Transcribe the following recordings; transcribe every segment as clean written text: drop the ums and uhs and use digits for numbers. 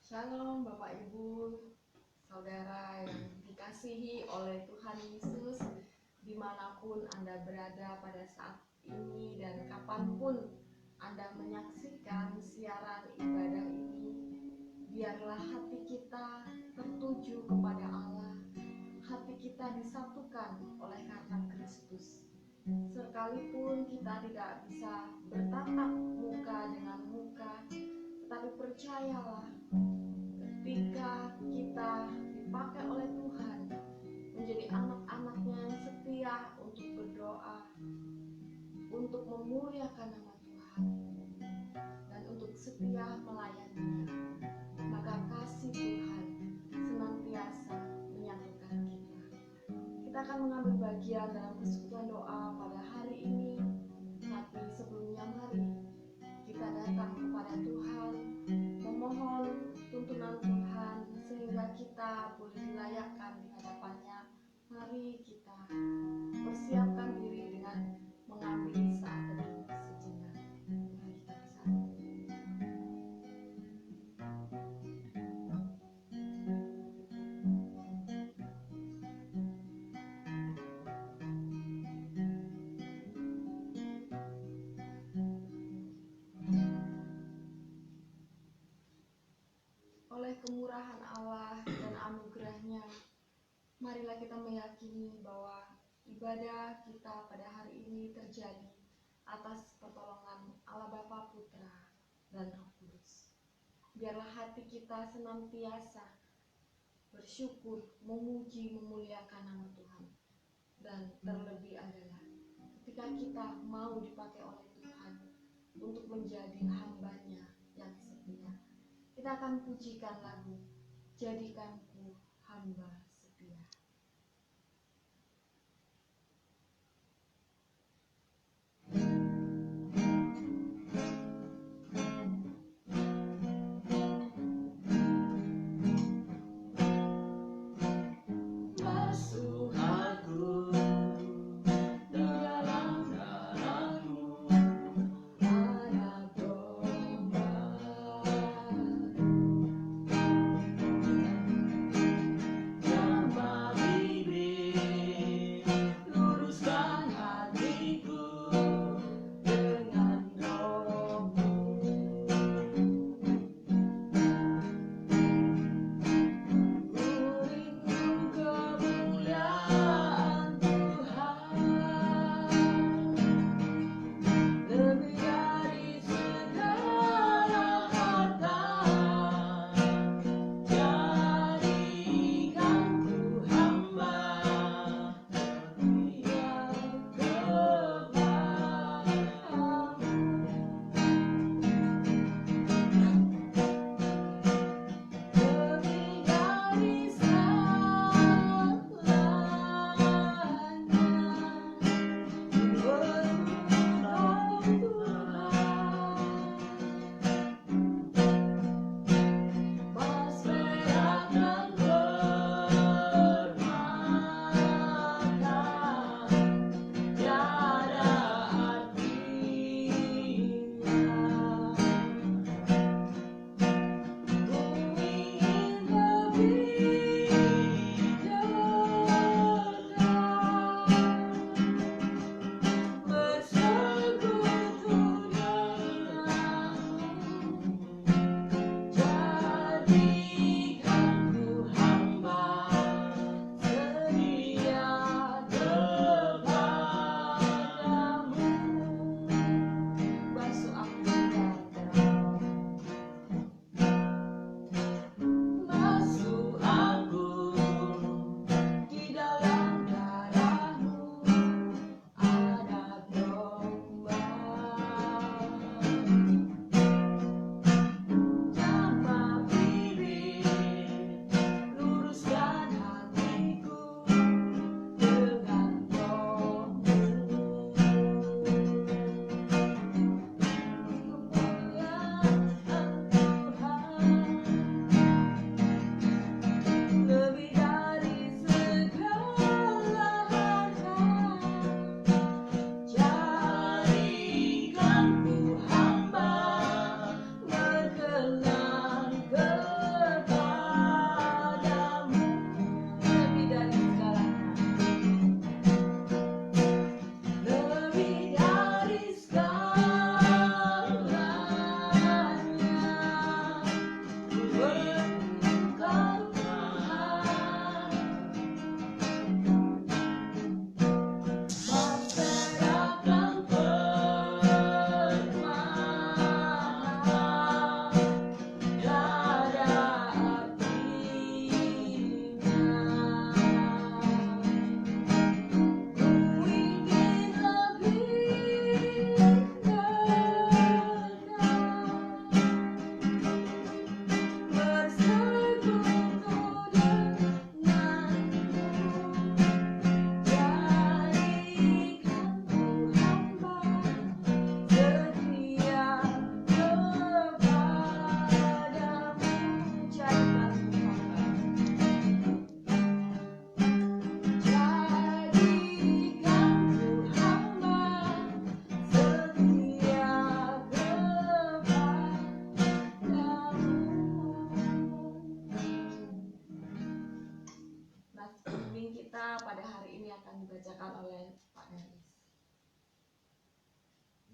Shalom Bapak Ibu, Saudara yang dikasihi oleh Tuhan Yesus, dimanapun Anda berada pada saat ini dan kapanpun Anda menyaksikan siaran ibadah ini, biarlah hati kita tertuju kepada Allah, hati kita disatukan oleh karena Kristus. Sekalipun kita tidak bisa bertatap muka dengan muka, tetapi percayalah, ketika kita dipakai oleh Tuhan menjadi anak-anaknya yang setia untuk berdoa, untuk memuliakan nama Tuhan, dan untuk setia melayani, maka kasih Tuhan senantiasa menyatukan kita. Kita akan mengambil bagian dalam persekutuan doa pada hari ini, tapi sebelumnya mari kita datang kepada Tuhan, memohon tuntunan Tuhan sehingga kita boleh dilayakkan di hadapannya. Mari kita persiapkan diri dengan mengambil saat teduh sejenak. Mari kita bersatu. Oleh kemurahan Allah dan anugerahnya, marilah kita meyakini bahwa ibadah kita pada hari ini terjadi atas pertolongan Allah Bapa, Putra, dan Roh Kudus. Biarlah hati kita senantiasa bersyukur, memuji, memuliakan nama Tuhan. Dan terlebih adalah ketika kita mau dipakai oleh Tuhan untuk menjadi hamba-Nya yang setia, kita akan pujikan lagu Jadikanku Hamba Setia. Basuh aku dalam darah-Mu, Anak domba, jadikanku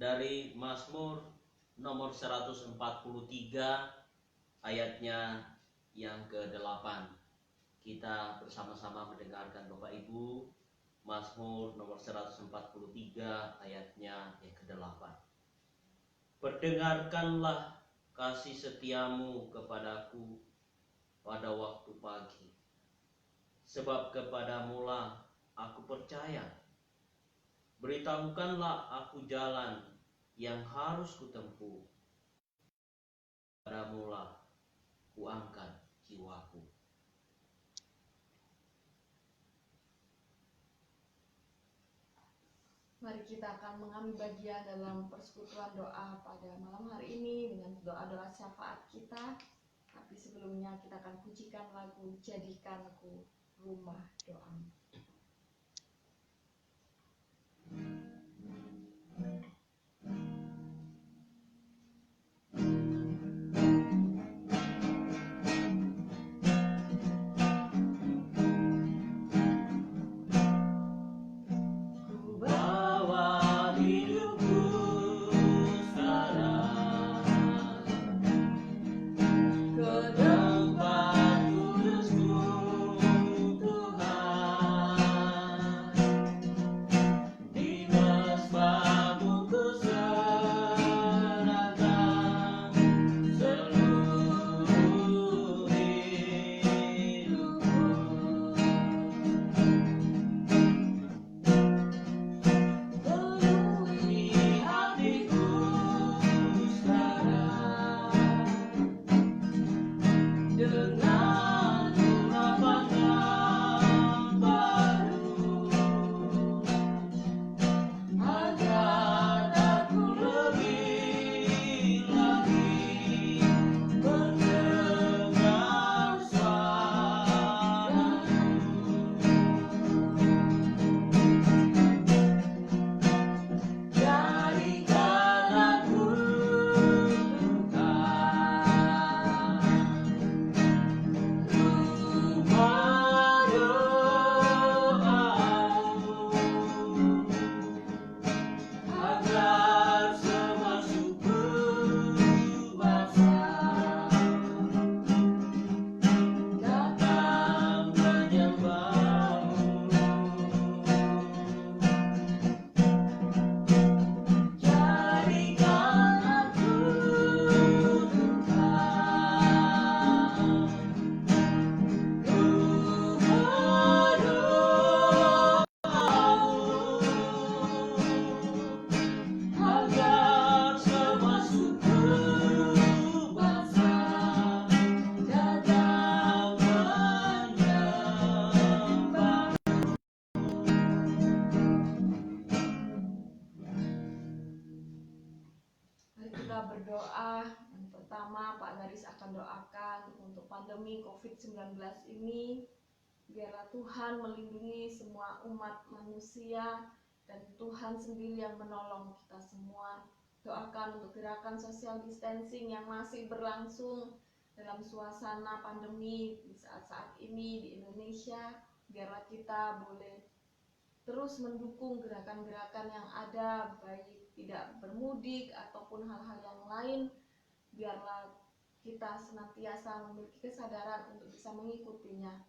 dari Mazmur nomor 143 ayatnya yang ke-8. Kita bersama-sama mendengarkan Bapak Ibu, Mazmur nomor 143 ayatnya yang ke-8. Perdengarkanlah kasih setiamu kepadaku pada waktu pagi, sebab kepadamulah aku percaya. Beritahukanlah aku jalan yang harus kutempuh, padamulah kuangkat jiwaku. Mari kita akan mengambil bagian dalam persekutuan doa pada malam hari ini dengan doa-doa syafaat kita. Tapi sebelumnya kita akan pujikan lagu Jadikanku Rumah Doa. Kita berdoa. Yang pertama, Pak Garis akan doakan untuk pandemi COVID-19 ini. Biarlah Tuhan melindungi semua umat manusia dan Tuhan sendiri yang menolong kita semua. Doakan untuk gerakan social distancing yang masih berlangsung dalam suasana pandemi di saat-saat ini di Indonesia. Biarlah kita boleh terus mendukung gerakan-gerakan yang ada, baik tidak bermudik ataupun hal-hal yang lain. Biarlah kita senantiasa memiliki kesadaran untuk bisa mengikutinya.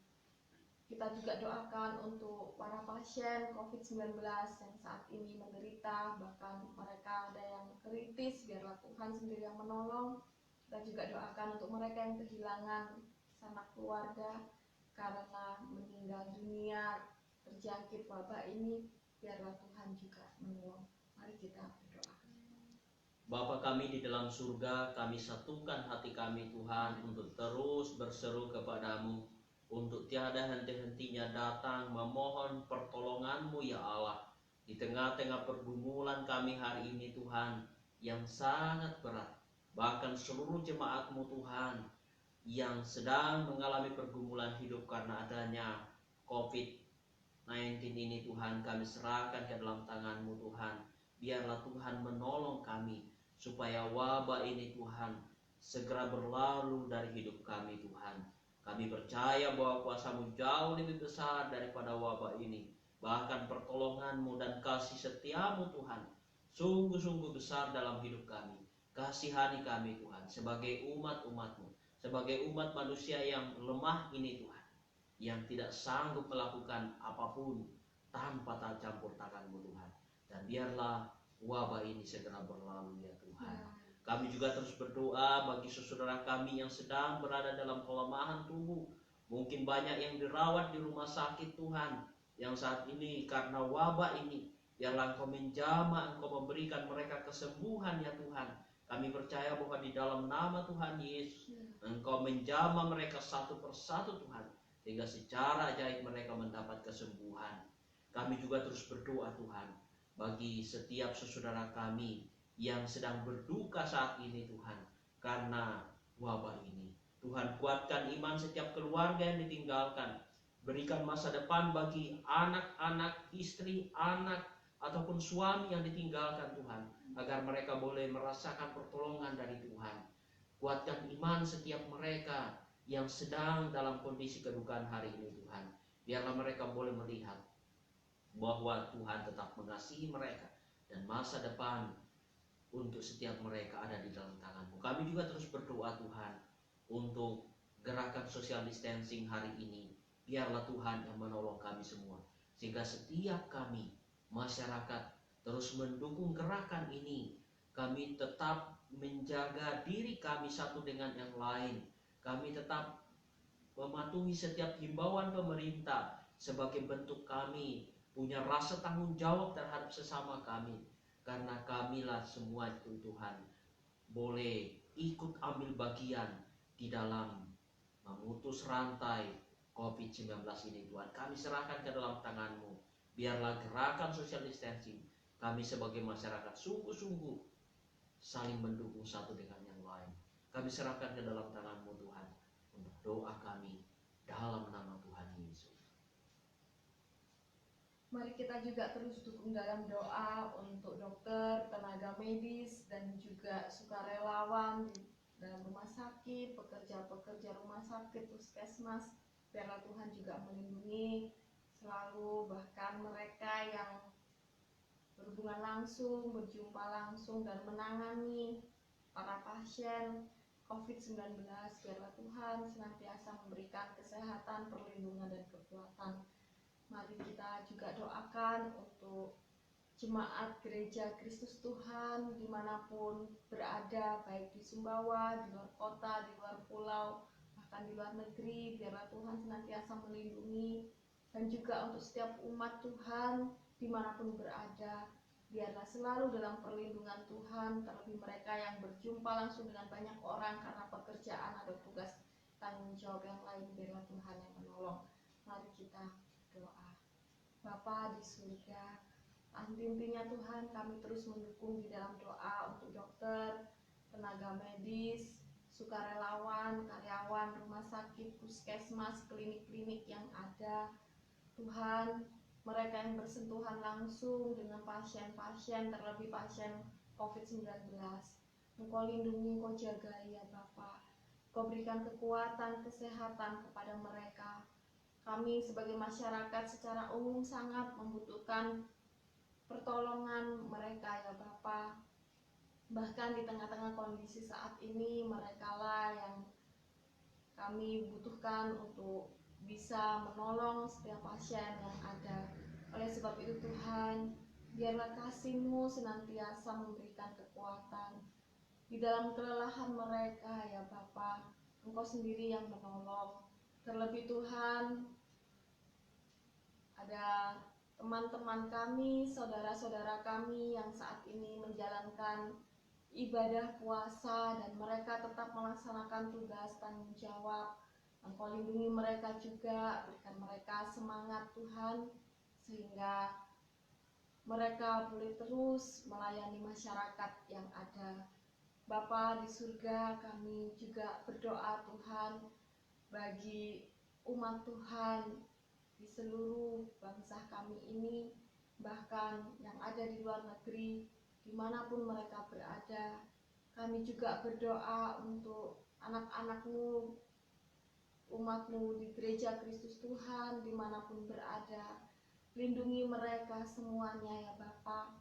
Kita juga doakan untuk para pasien COVID-19 yang saat ini menderita, bahkan mereka ada yang kritis, biarlah Tuhan sendiri yang menolong. Kita juga doakan untuk mereka yang kehilangan sanak keluarga karena meninggal dunia terjangkit wabah ini, biarlah Tuhan juga menolong. Mari kita berdoa. Bapa kami di dalam surga, kami satukan hati kami Tuhan untuk terus berseru kepadamu, untuk tiada henti-hentinya datang memohon pertolongan-Mu ya Allah, di tengah-tengah pergumulan kami hari ini Tuhan, yang sangat berat. Bahkan seluruh jemaat-Mu Tuhan, yang sedang mengalami pergumulan hidup karena adanya COVID-19 ini Tuhan, kami serahkan ke dalam tangan-Mu Tuhan. Biarlah Tuhan menolong kami, supaya wabah ini Tuhan segera berlalu dari hidup kami Tuhan. Kami percaya bahwa kuasa-Mu jauh lebih besar daripada wabah ini. Bahkan pertolongan-Mu dan kasih setia-Mu Tuhan sungguh-sungguh besar dalam hidup kami. Kasihani kami Tuhan, sebagai umat-umat-Mu, sebagai umat manusia yang lemah ini Tuhan, yang tidak sanggup melakukan apapun tanpa campur tangan-Mu Tuhan. Dan biarlah wabah ini segera berlalu ya Tuhan. Kami juga terus berdoa bagi saudara kami yang sedang berada dalam kelemahan tubuh. Mungkin banyak yang dirawat di rumah sakit Tuhan, yang saat ini karena wabah ini, biarlah Engkau menjamah, Engkau memberikan mereka kesembuhan ya Tuhan. Kami percaya bahwa di dalam nama Tuhan Yesus, Engkau menjamah mereka satu persatu Tuhan, sehingga secara ajaib mereka mendapat kesembuhan. Kami juga terus berdoa Tuhan, bagi setiap saudara kami yang sedang berduka saat ini Tuhan, karena wabah ini. Tuhan, kuatkan iman setiap keluarga yang ditinggalkan. Berikan masa depan bagi anak-anak, istri, anak, ataupun suami yang ditinggalkan Tuhan, agar mereka boleh merasakan pertolongan dari Tuhan. Kuatkan iman setiap mereka yang sedang dalam kondisi kedukaan hari ini Tuhan. Biarlah mereka boleh melihat bahwa Tuhan tetap mengasihi mereka, dan masa depan untuk setiap mereka ada di dalam tangan-Mu. Kami juga terus berdoa Tuhan, untuk gerakan social distancing hari ini. Biarlah Tuhan yang menolong kami semua, sehingga setiap kami masyarakat terus mendukung gerakan ini. Kami tetap menjaga diri kami satu dengan yang lain. Kami tetap mematuhi setiap himbauan pemerintah, sebagai bentuk kami punya rasa tanggung jawab terhadap sesama kami. Karena kamilah semua itu Tuhan boleh ikut ambil bagian di dalam memutus rantai COVID-19 ini Tuhan. Kami serahkan ke dalam tangan-Mu. Biarlah gerakan social distancing kami sebagai masyarakat sungguh-sungguh saling mendukung satu dengan yang lain. Kami serahkan ke dalam tangan-Mu Tuhan, untuk doa kami dalam nama Tuhan Yesus. Mari kita juga terus dukung dalam doa untuk dokter, tenaga medis, dan juga sukarelawan di dalam rumah sakit, pekerja-pekerja rumah sakit, puskesmas. Biarlah Tuhan juga melindungi selalu, bahkan mereka yang berhubungan langsung, berjumpa langsung, dan menangani para pasien COVID-19. Biarlah Tuhan senantiasa memberikan kesehatan, perlindungan, dan kekuatan. Mari kita juga doakan untuk jemaat gereja Kristus Tuhan dimanapun berada, baik di Sumbawa, di luar kota, di luar pulau, bahkan di luar negeri. Biarlah Tuhan senantiasa melindungi, dan juga untuk setiap umat Tuhan dimanapun berada, biarlah selalu dalam perlindungan Tuhan, terlebih mereka yang berjumpa langsung dengan banyak orang karena pekerjaan atau tugas tanggung jawab yang lain. Biarlah Tuhan yang menolong. Mari kita doa. Bapa di surga, intinya Tuhan, kami terus mendukung di dalam doa untuk dokter, tenaga medis, sukarelawan, karyawan rumah sakit, puskesmas, klinik-klinik yang ada. Tuhan, mereka yang bersentuhan langsung dengan pasien-pasien, terlebih pasien COVID-19, Engkau lindungi, Engkau jagai ya Bapa. Engkau berikan kekuatan, kesehatan kepada mereka. Kami sebagai masyarakat secara umum sangat membutuhkan pertolongan mereka ya Bapa. Bahkan di tengah-tengah kondisi saat ini, merekalah yang kami butuhkan untuk bisa menolong setiap pasien yang ada. Oleh sebab itu Tuhan, biarlah kasih-Mu senantiasa memberikan kekuatan di dalam kelelahan mereka ya Bapa. Engkau sendiri yang menolong. Terlebih Tuhan, ada teman-teman kami, saudara-saudara kami yang saat ini menjalankan ibadah puasa, dan mereka tetap melaksanakan tugas tanggung jawab. Engkau lindungi mereka juga, berikan mereka semangat Tuhan, sehingga mereka boleh terus melayani masyarakat yang ada. Bapa di surga, kami juga berdoa Tuhan bagi umat Tuhan di seluruh bangsa kami ini, bahkan yang ada di luar negeri, dimanapun mereka berada. Kami juga berdoa untuk anak-anak-Mu, umat-Mu di gereja Kristus Tuhan dimanapun berada. Lindungi mereka semuanya ya Bapa.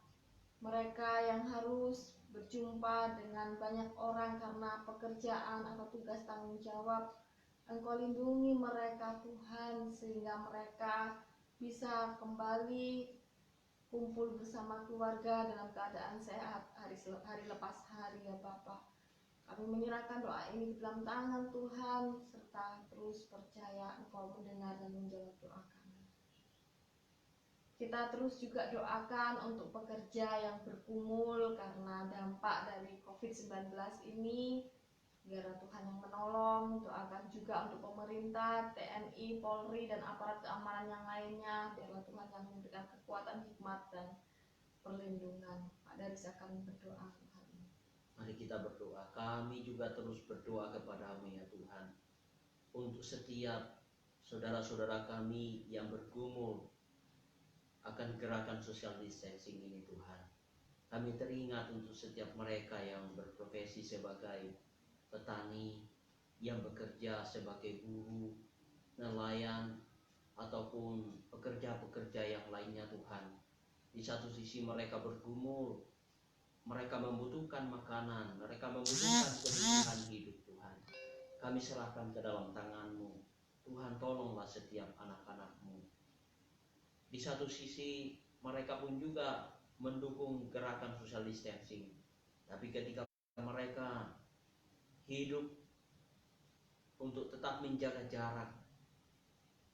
mereka yang harus berjumpa dengan banyak orang karena pekerjaan atau tugas tanggung jawab. Engkau lindungi mereka Tuhan, sehingga mereka bisa kembali kumpul bersama keluarga dalam keadaan sehat hari lepas hari ya Bapa. Kami menyerahkan doa ini ke dalam tangan Tuhan, serta terus percaya Engkau mendengar dan menjawab doa kami. Kita terus juga doakan untuk pekerja yang bergumul karena dampak dari COVID-19 ini, biar Tuhan yang menolong. Doakan juga untuk pemerintah, TNI, Polri, dan aparat keamanan yang lainnya, biarlah Tuhan yang memberikan kekuatan, hikmat, dan perlindungan. Pak Daris akan berdoa hari ini. Mari kita berdoa. Kami juga terus berdoa kepada-Mu ya Tuhan, untuk setiap saudara-saudara kami yang bergumul akan gerakan social distancing ini Tuhan. Kami teringat untuk setiap mereka yang berprofesi sebagai petani, yang bekerja sebagai buruh, nelayan, ataupun pekerja-pekerja yang lainnya Tuhan. Di satu sisi mereka bergumul, mereka membutuhkan makanan, mereka membutuhkan kebutuhan hidup Tuhan. Kami serahkan ke dalam tangan-Mu. Tuhan, tolonglah setiap anak-anak-Mu. Di satu sisi mereka pun juga mendukung gerakan social distancing, tapi ketika mereka hidup untuk tetap menjaga jarak,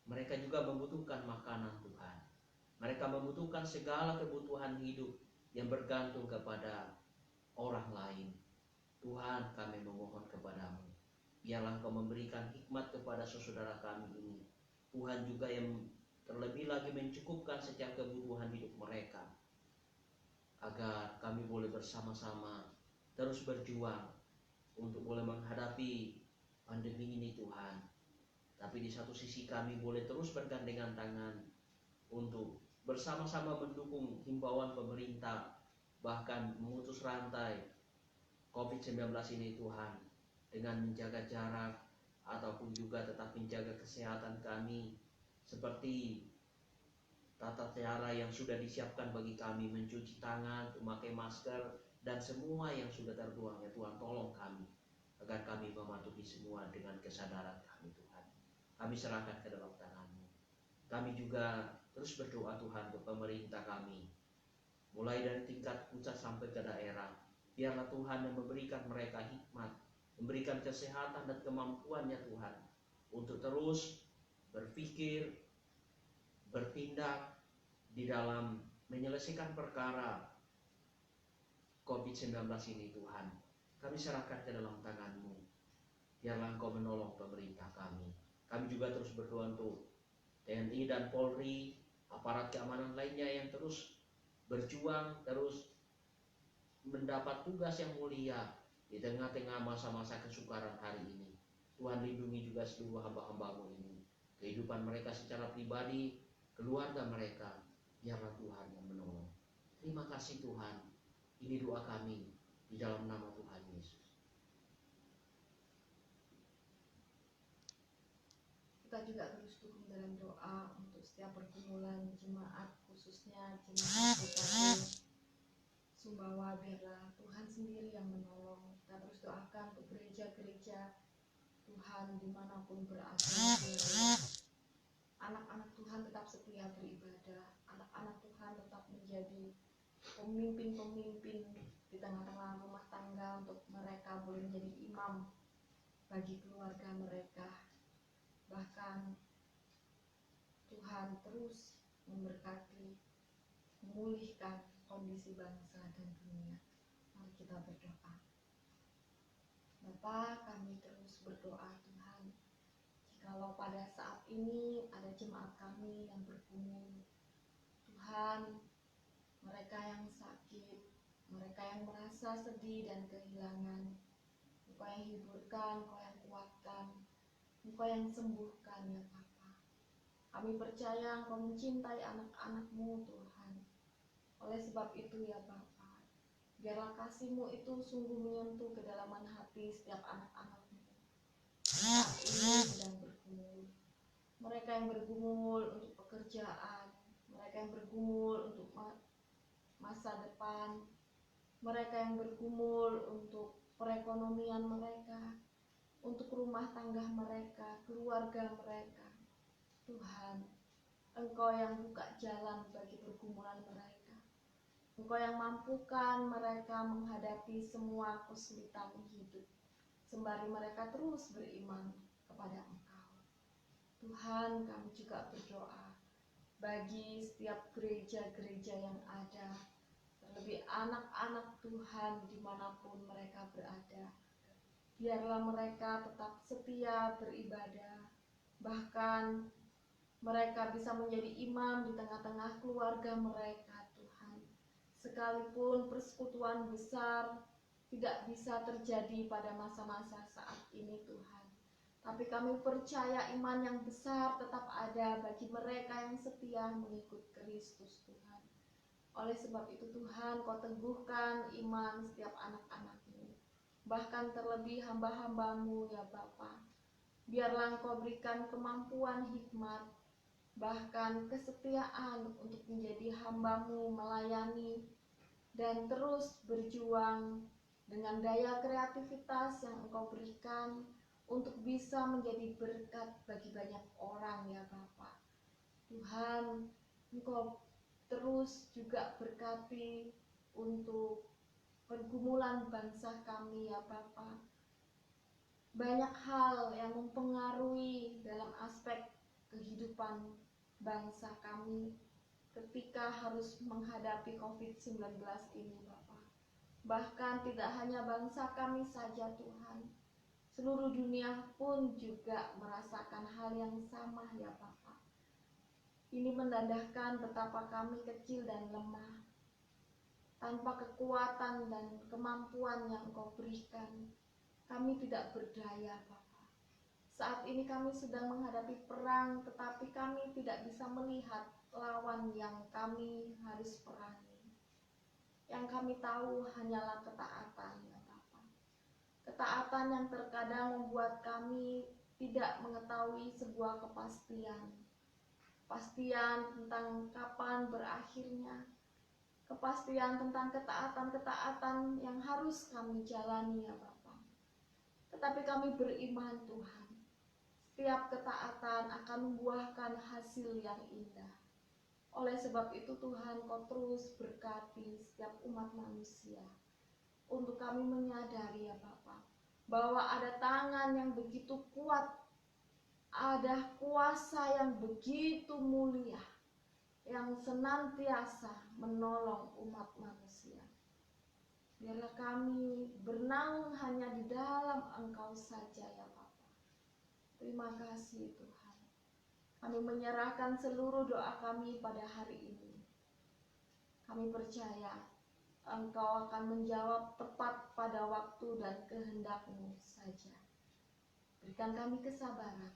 mereka juga membutuhkan makanan Tuhan. Mereka membutuhkan segala kebutuhan hidup yang bergantung kepada orang lain. Tuhan, kami memohon kepada-Mu, biarlah Engkau memberikan hikmat kepada saudara kami ini. Tuhan juga yang terlebih lagi mencukupkan setiap kebutuhan hidup mereka, agar kami boleh bersama-sama terus berjuang untuk boleh menghadapi pandemi ini Tuhan. Tapi di satu sisi kami boleh terus bergandengan tangan untuk bersama-sama mendukung himbauan pemerintah, bahkan memutus rantai COVID-19 ini Tuhan, dengan menjaga jarak ataupun juga tetap menjaga kesehatan kami, seperti tata cara yang sudah disiapkan bagi kami, mencuci tangan, memakai masker, dan semua yang sudah tertuang ya Tuhan. Tolong kami agar kami mematuhi semua dengan kesadaran kami Tuhan. Kami serahkan ke dalam tangan-Mu. Kami juga terus berdoa Tuhan ke pemerintah kami, mulai dari tingkat pusat sampai ke daerah. Biarlah Tuhan yang memberikan mereka hikmat, memberikan kesehatan dan kemampuannya Tuhan, untuk terus berpikir, bertindak di dalam menyelesaikan perkara COVID-19 ini Tuhan. Kami serahkan ke dalam tangan-Mu. Biarlah Engkau menolong pemerintah kami. Kami juga terus berdoa untuk TNI dan Polri, aparat keamanan lainnya yang terus berjuang, terus mendapat tugas yang mulia di tengah-tengah masa-masa kesukaran hari ini. Tuhan, lindungi juga seluruh hamba-hamba-Mu ini, kehidupan mereka secara pribadi, keluarga mereka. Biarlah Tuhan yang menolong. Terima kasih Tuhan. Ini doa kami di dalam nama Tuhan Yesus. Kita juga terus dukung dalam doa untuk setiap pergumulan jemaat, khususnya jemaat PKB Sumbawa. Biarlah Tuhan sendiri yang menolong. Kita terus doakan untuk gereja-gereja Tuhan dimanapun berada, biarlah anak-anak Tuhan tetap setia beribadah, anak-anak Tuhan tetap menjadi pemimpin-pemimpin di tengah-tengah rumah tangga, untuk mereka boleh menjadi imam bagi keluarga mereka. Bahkan Tuhan terus memberkati, memulihkan kondisi bangsa dan dunia. Mari kita berdoa. Bapa, kami terus berdoa Tuhan, jikalau pada saat ini ada jemaat kami yang bergumul, Tuhan, mereka yang sakit, mereka yang merasa sedih dan kehilangan, Engkau yang hiburkan, Engkau yang kuatkan, Engkau yang sembuhkan ya Bapa. Kami percaya Engkau mencintai anak-anak-Mu Tuhan. Oleh sebab itu ya Bapa, biarlah kasih-Mu itu sungguh menyentuh kedalaman hati setiap anak-anak-Mu yang saat ini sedang bergumul. Mereka yang bergumul untuk pekerjaan, mereka yang bergumul untuk masa depan, mereka yang bergumul untuk perekonomian mereka, untuk rumah tangga mereka, keluarga mereka. Tuhan, Engkau yang buka jalan bagi pergumulan mereka. Engkau yang mampukan mereka menghadapi semua kesulitan hidup, sembari mereka terus beriman kepada Engkau. Tuhan, kami juga berdoa bagi setiap gereja-gereja yang ada, terlebih anak-anak Tuhan dimanapun mereka berada. Biarlah mereka tetap setia beribadah, bahkan mereka bisa menjadi imam di tengah-tengah keluarga mereka, Tuhan. Sekalipun persekutuan besar tidak bisa terjadi pada masa-masa saat ini, Tuhan. Tapi kami percaya iman yang besar tetap ada bagi mereka yang setia mengikut Kristus, Tuhan. Oleh sebab itu Tuhan, Kau teguhkan iman setiap anak-anak-Mu, bahkan terlebih hamba-hamba-Mu ya Bapa. Biarlah Engkau berikan kemampuan hikmat, bahkan kesetiaan untuk menjadi hamba-Mu, melayani dan terus berjuang dengan daya kreativitas yang Engkau berikan untuk bisa menjadi berkat bagi banyak orang ya Bapa. Tuhan, Engkau terus juga berkati untuk pergumulan bangsa kami ya Bapa. Banyak hal yang mempengaruhi dalam aspek kehidupan bangsa kami ketika harus menghadapi COVID-19 ini Bapa. Bahkan tidak hanya bangsa kami saja Tuhan, seluruh dunia pun juga merasakan hal yang sama ya Bapa. Ini menandakan betapa kami kecil dan lemah, tanpa kekuatan dan kemampuan yang Engkau berikan. Kami tidak berdaya Bapa. Saat ini kami sedang menghadapi perang, tetapi kami tidak bisa melihat lawan yang kami harus perangi. Yang kami tahu hanyalah ketaatan ya Bapa. Ketaatan yang terkadang membuat kami tidak mengetahui sebuah kepastian. Kepastian tentang kapan berakhirnya. Kepastian tentang ketaatan-ketaatan yang harus kami jalani ya Bapa. Tetapi kami beriman Tuhan, setiap ketaatan akan membuahkan hasil yang indah. Oleh sebab itu Tuhan, Kau terus berkati setiap umat manusia. Untuk kami menyadari ya Bapa, bahwa ada tangan yang begitu kuat, ada kuasa yang begitu mulia, yang senantiasa menolong umat manusia. Biarlah kami bernaung hanya di dalam Engkau saja ya Bapa. Terima kasih Tuhan. Kami menyerahkan seluruh doa kami pada hari ini. Kami percaya Engkau akan menjawab tepat pada waktu dan kehendak-Mu saja. Berikan kami kesabaran,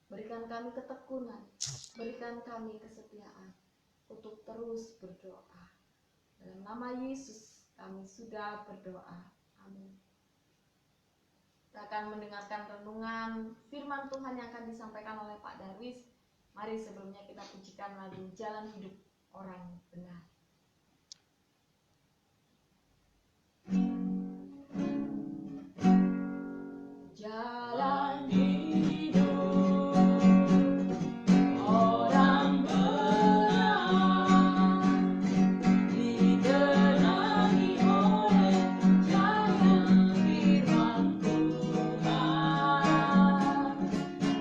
berikan kami ketekunan, berikan kami kesetiaan untuk terus berdoa. Dalam nama Yesus kami sudah berdoa. Amin. Kita akan mendengarkan renungan firman Tuhan yang akan disampaikan oleh Pak Darwis. Mari sebelumnya kita pujikan lagu Jalan Hidup Orang Benar. Jalan hidup orang benar ditenangi oleh cahaya firman Tuhan.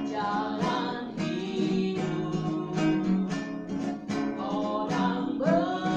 Jalan hidup orang benar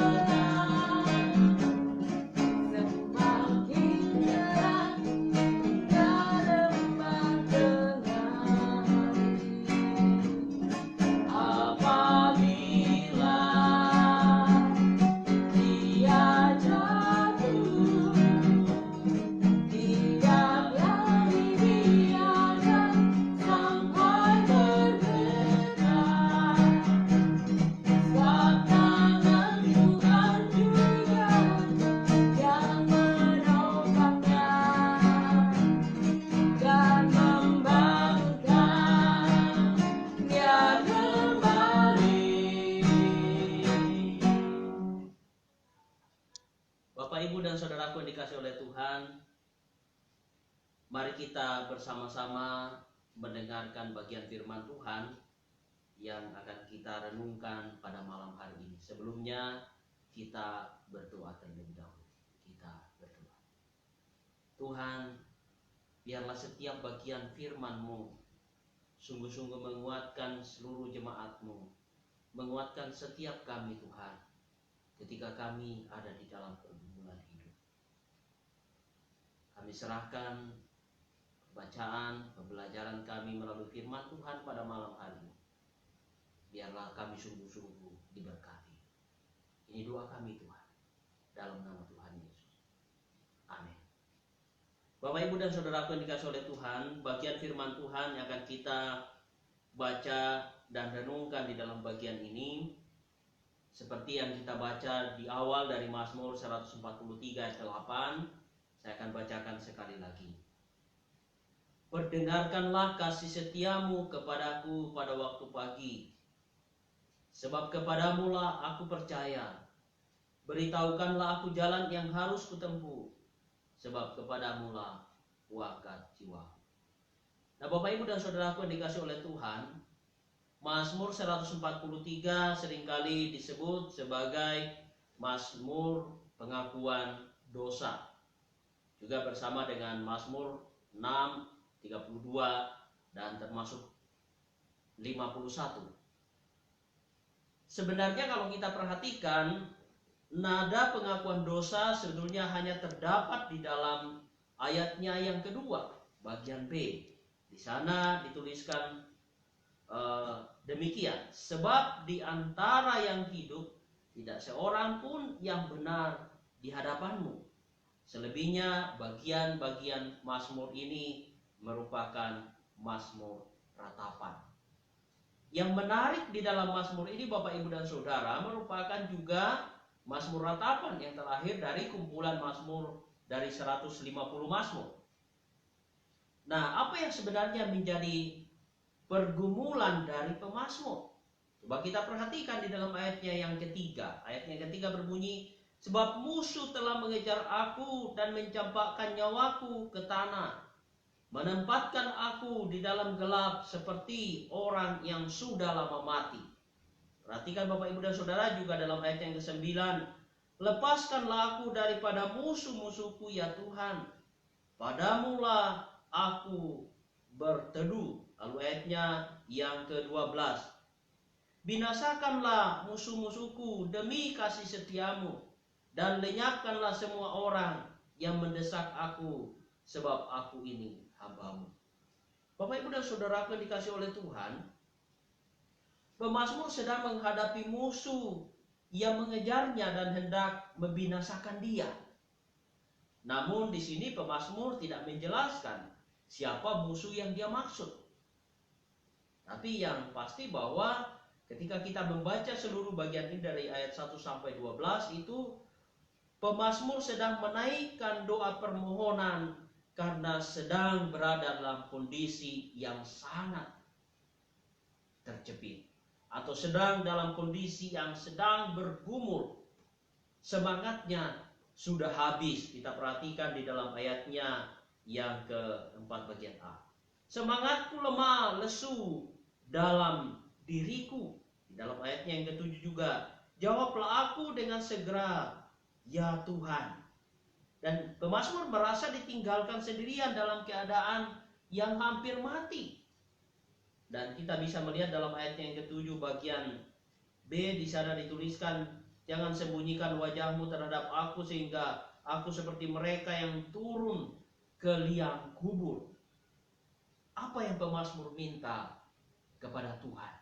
oleh Tuhan, mari kita bersama-sama mendengarkan bagian firman Tuhan yang akan kita renungkan pada malam hari ini. Sebelumnya kita berdoa terlebih dahulu. Kita berdoa. Tuhan, biarlah setiap bagian firman-Mu sungguh-sungguh menguatkan seluruh jemaat-Mu, menguatkan setiap kami Tuhan, ketika kami ada di dalam pergumulan hidup. Kami serahkan bacaan, pembelajaran kami melalui firman Tuhan pada malam hari ini. Biarlah kami sungguh-sungguh diberkati. Ini doa kami Tuhan, dalam nama Tuhan Yesus. Amin. Bapak, Ibu, dan saudaraku yang dikasihi oleh Tuhan, bagian firman Tuhan yang akan kita baca dan renungkan di dalam bagian ini, seperti yang kita baca di awal dari Mazmur 143 ayat 8, saya akan bacakan sekali lagi. Perdengarkanlah kasih setiamu kepadaku pada waktu pagi, sebab kepadamulah aku percaya. Beritahukanlah aku jalan yang harus kutempuh, sebab kepadamulah kuangkat jiwa. Nah, Bapak, Ibu, dan saudaraku yang dikasihi oleh Tuhan, Mazmur 143 seringkali disebut sebagai Mazmur pengakuan dosa, juga bersama dengan Mazmur 6, 32 dan termasuk 51. Sebenarnya kalau kita perhatikan, nada pengakuan dosa sebetulnya hanya terdapat di dalam ayatnya yang kedua, bagian B. Di sana dituliskan demikian, sebab di antara yang hidup tidak seorang pun yang benar di hadapanmu. Selebihnya bagian-bagian Mazmur ini merupakan Mazmur ratapan. Yang menarik di dalam Mazmur ini, Bapak, Ibu, dan Saudara, merupakan juga Mazmur ratapan yang terlahir dari kumpulan Mazmur dari 150 Mazmur. Nah, apa yang sebenarnya menjadi pergumulan dari pemazmur? Coba kita perhatikan di dalam ayatnya yang ketiga. Ayatnya yang ketiga berbunyi, sebab musuh telah mengejar aku dan mencampakkan nyawaku ke tanah, menempatkan aku di dalam gelap seperti orang yang sudah lama mati. Perhatikan Bapak, Ibu, dan Saudara, juga dalam ayat yang ke-9, lepaskanlah aku daripada musuh-musuhku ya Tuhan, padamulah aku berteduh. Lalu ayatnya yang ke-12, binasakanlah musuh-musuhku demi kasih setiamu, dan lenyapkanlah semua orang yang mendesak aku, sebab aku ini hamba-Mu. Bapak, Ibu, dan saudaraku yang dikasihi oleh Tuhan, pemazmur sedang menghadapi musuh yang mengejarnya dan hendak membinasakan dia. Namun di sini pemazmur tidak menjelaskan siapa musuh yang dia maksud. Tapi yang pasti bahwa ketika kita membaca seluruh bagian ini dari ayat 1 sampai 12 itu, pemazmur sedang menaikkan doa permohonan karena sedang berada dalam kondisi yang sangat terjepit, atau sedang dalam kondisi yang sedang bergumul. Semangatnya sudah habis. Kita perhatikan di dalam ayatnya yang keempat bagian A. Semangatku lemah, lesu dalam diriku. Di dalam ayatnya yang ketujuh juga, jawablah aku dengan segera, ya Tuhan. Dan pemazmur merasa ditinggalkan sendirian dalam keadaan yang hampir mati. Dan kita bisa melihat dalam ayat yang ketujuh bagian B, di sana dituliskan, jangan sembunyikan wajahmu terhadap aku sehingga aku seperti mereka yang turun ke liang kubur. Apa yang pemazmur minta kepada Tuhan?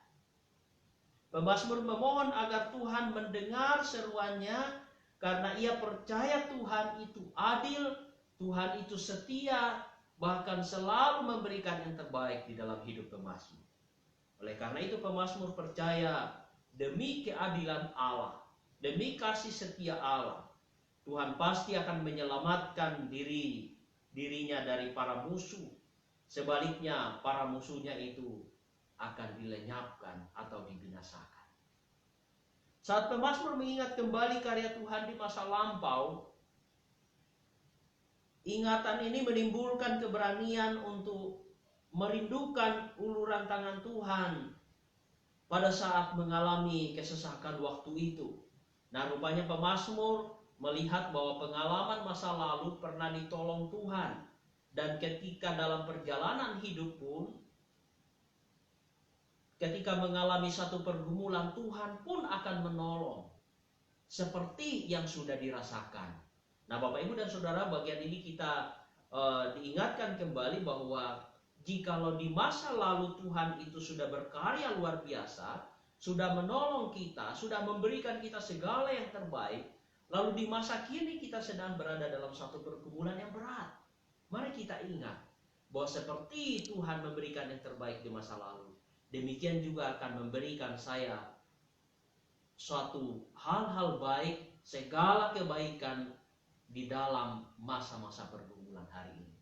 Pemazmur memohon agar Tuhan mendengar seruannya, karena ia percaya Tuhan itu adil, Tuhan itu setia, bahkan selalu memberikan yang terbaik di dalam hidup pemazmur. Oleh karena itu pemazmur percaya demi keadilan Allah, demi kasih setia Allah, Tuhan pasti akan menyelamatkan dirinya dari para musuh. Sebaliknya para musuhnya itu akan dilenyapkan atau dibinasakan. Saat pemazmur mengingat kembali karya Tuhan di masa lampau, Ingatan ini menimbulkan keberanian untuk merindukan uluran tangan Tuhan pada saat mengalami kesesakan waktu itu. Nah, rupanya pemazmur melihat bahwa pengalaman masa lalu pernah ditolong Tuhan. Dan ketika dalam perjalanan hidup pun, ketika mengalami satu pergumulan, Tuhan pun akan menolong. Seperti yang sudah dirasakan. Nah, Bapak Ibu dan Saudara, bagian ini kita diingatkan kembali bahwa jikalau di masa lalu Tuhan itu sudah berkarya luar biasa, sudah menolong kita, sudah memberikan kita segala yang terbaik, lalu di masa kini kita sedang berada dalam satu pergumulan yang berat. Mari kita ingat bahwa seperti Tuhan memberikan yang terbaik di masa lalu, demikian juga akan memberikan saya suatu hal-hal baik, segala kebaikan di dalam masa-masa pergumulan hari ini.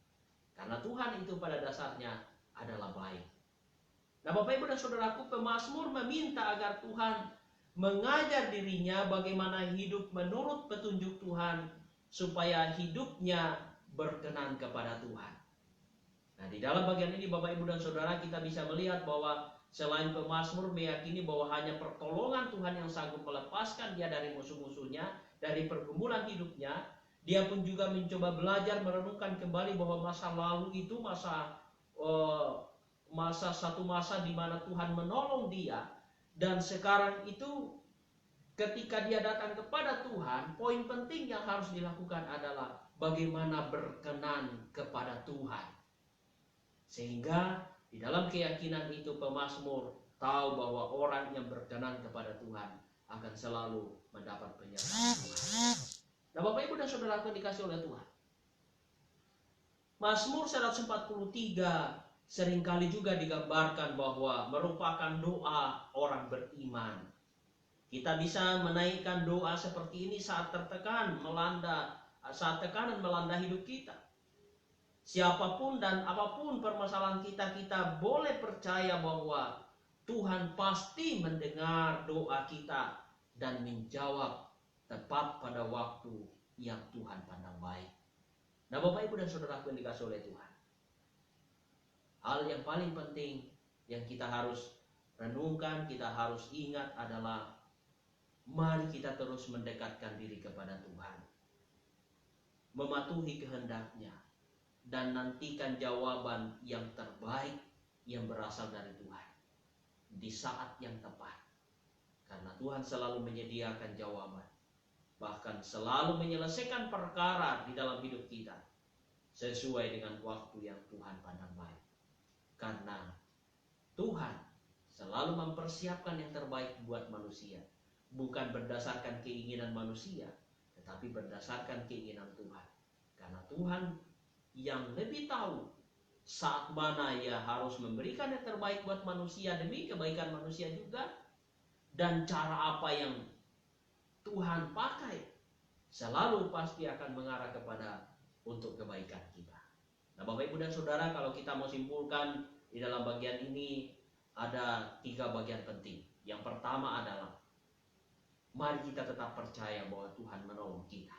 Karena Tuhan itu pada dasarnya adalah baik. Nah, Bapak Ibu dan Saudaraku, pemazmur meminta agar Tuhan mengajar dirinya bagaimana hidup menurut petunjuk Tuhan, supaya hidupnya berkenan kepada Tuhan. Nah, di dalam bagian ini Bapak Ibu dan Saudara, kita bisa melihat bahwa selain pemazmur meyakini bahwa hanya pertolongan Tuhan yang sanggup melepaskan dia dari musuh-musuhnya, dari pergumulan hidupnya, dia pun juga mencoba belajar merenungkan kembali bahwa masa lalu itu satu masa di mana Tuhan menolong dia, dan sekarang itu ketika dia datang kepada Tuhan, poin penting yang harus dilakukan adalah bagaimana berkenan kepada Tuhan. Sehingga di dalam keyakinan itu pemazmur tahu bahwa orang yang berkenan kepada Tuhan akan selalu mendapat penyertaan Tuhan. Nah, Bapak Ibu dan Saudara yang dikasih oleh Tuhan, Mazmur 143 seringkali juga digambarkan bahwa merupakan doa orang beriman. Kita bisa menaikkan doa seperti ini saat tekanan melanda hidup kita. Siapapun dan apapun permasalahan kita, kita boleh percaya bahwa Tuhan pasti mendengar doa kita dan menjawab tepat pada waktu yang Tuhan pandang baik. Nah, Bapak Ibu dan Saudaraku yang dikasih oleh Tuhan, hal yang paling penting yang kita harus renungkan, kita harus ingat adalah mari kita terus mendekatkan diri kepada Tuhan, mematuhi kehendaknya, dan nantikan jawaban yang terbaik yang berasal dari Tuhan di saat yang tepat. Karena Tuhan selalu menyediakan jawaban, bahkan selalu menyelesaikan perkara di dalam hidup kita sesuai dengan waktu yang Tuhan pandang baik. Karena Tuhan selalu mempersiapkan yang terbaik buat manusia, bukan berdasarkan keinginan manusia, tetapi berdasarkan keinginan Tuhan. Karena Tuhan yang lebih tahu saat mana ia harus memberikan yang terbaik buat manusia demi kebaikan manusia juga, dan cara apa yang Tuhan pakai selalu pasti akan mengarah kepada untuk kebaikan kita. Nah, Bapak Ibu dan Saudara, kalau kita mau simpulkan di dalam bagian ini ada 3 bagian penting. Yang pertama adalah mari kita tetap percaya bahwa Tuhan menolong kita.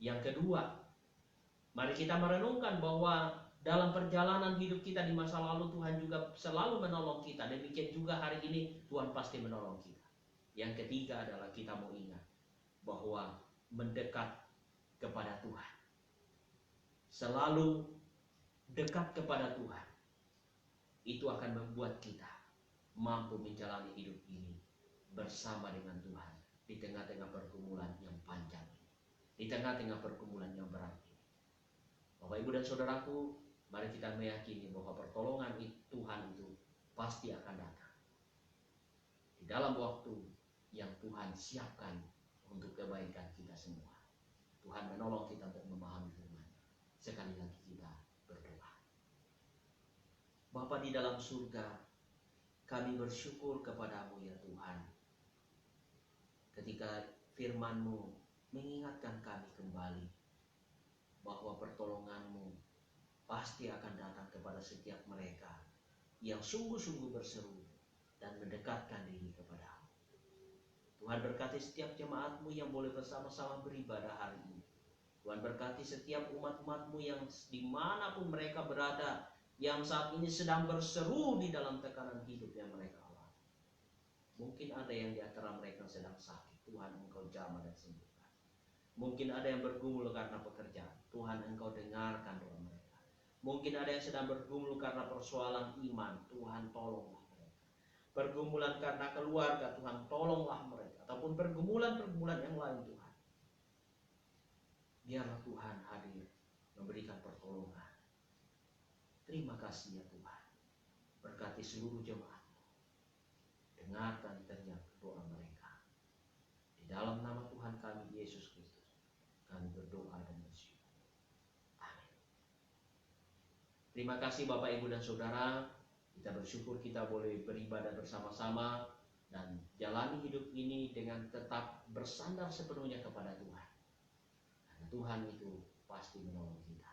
Yang kedua, mari kita merenungkan bahwa dalam perjalanan hidup kita di masa lalu Tuhan juga selalu menolong kita. Demikian juga hari ini Tuhan pasti menolong kita. Yang ketiga adalah kita mau ingat bahwa mendekat kepada Tuhan, selalu dekat kepada Tuhan, itu akan membuat kita mampu menjalani hidup ini bersama dengan Tuhan di tengah-tengah pergumulan yang panjang ini, di tengah-tengah pergumulan yang berat ini. Bapak Ibu dan Saudaraku, mari kita meyakini bahwa pertolongan Tuhan itu pasti akan datang di dalam waktu yang Tuhan siapkan untuk kebaikan kita semua. Tuhan menolong kita untuk memahami firman. Sekali lagi kita berdoa. Bapa di dalam surga, kami bersyukur kepadamu ya Tuhan, ketika firman-Mu mengingatkan kami kembali bahwa pertolongan-Mu pasti akan datang kepada setiap mereka yang sungguh-sungguh berseru dan mendekatkan diri kepada-Mu. Tuhan berkati setiap jemaat-Mu yang boleh bersama-sama beribadah hari ini. Tuhan berkati setiap umat-umat-Mu yang dimanapun mereka berada, yang saat ini sedang berseru di dalam tekanan hidup yang mereka alami. Mungkin ada yang di antara mereka sedang sakit, Tuhan Engkau jamah dan sembuhkan. Mungkin ada yang bergumul karena pekerjaan, Tuhan Engkau dengarkan doa mereka. Mungkin ada yang sedang bergumul karena persoalan iman, Tuhan tolonglah mereka. Pergumulan karena keluarga, Tuhan tolonglah mereka. Ataupun pergumulan-pergumulan yang lain, Tuhan. Biarlah Tuhan hadir memberikan pertolongan. Terima kasih ya Tuhan. Berkati seluruh jemaat-Mu. Dengarkan teriak doa mereka. Di dalam nama Tuhan kami Yesus Kristus, kami berdoa dan bersyukur. Amin. Terima kasih Bapak, Ibu, dan Saudara. Kita bersyukur kita boleh beribadah bersama-sama dan jalani hidup ini dengan tetap bersandar sepenuhnya kepada Tuhan. Tuhan itu pasti menolong kita.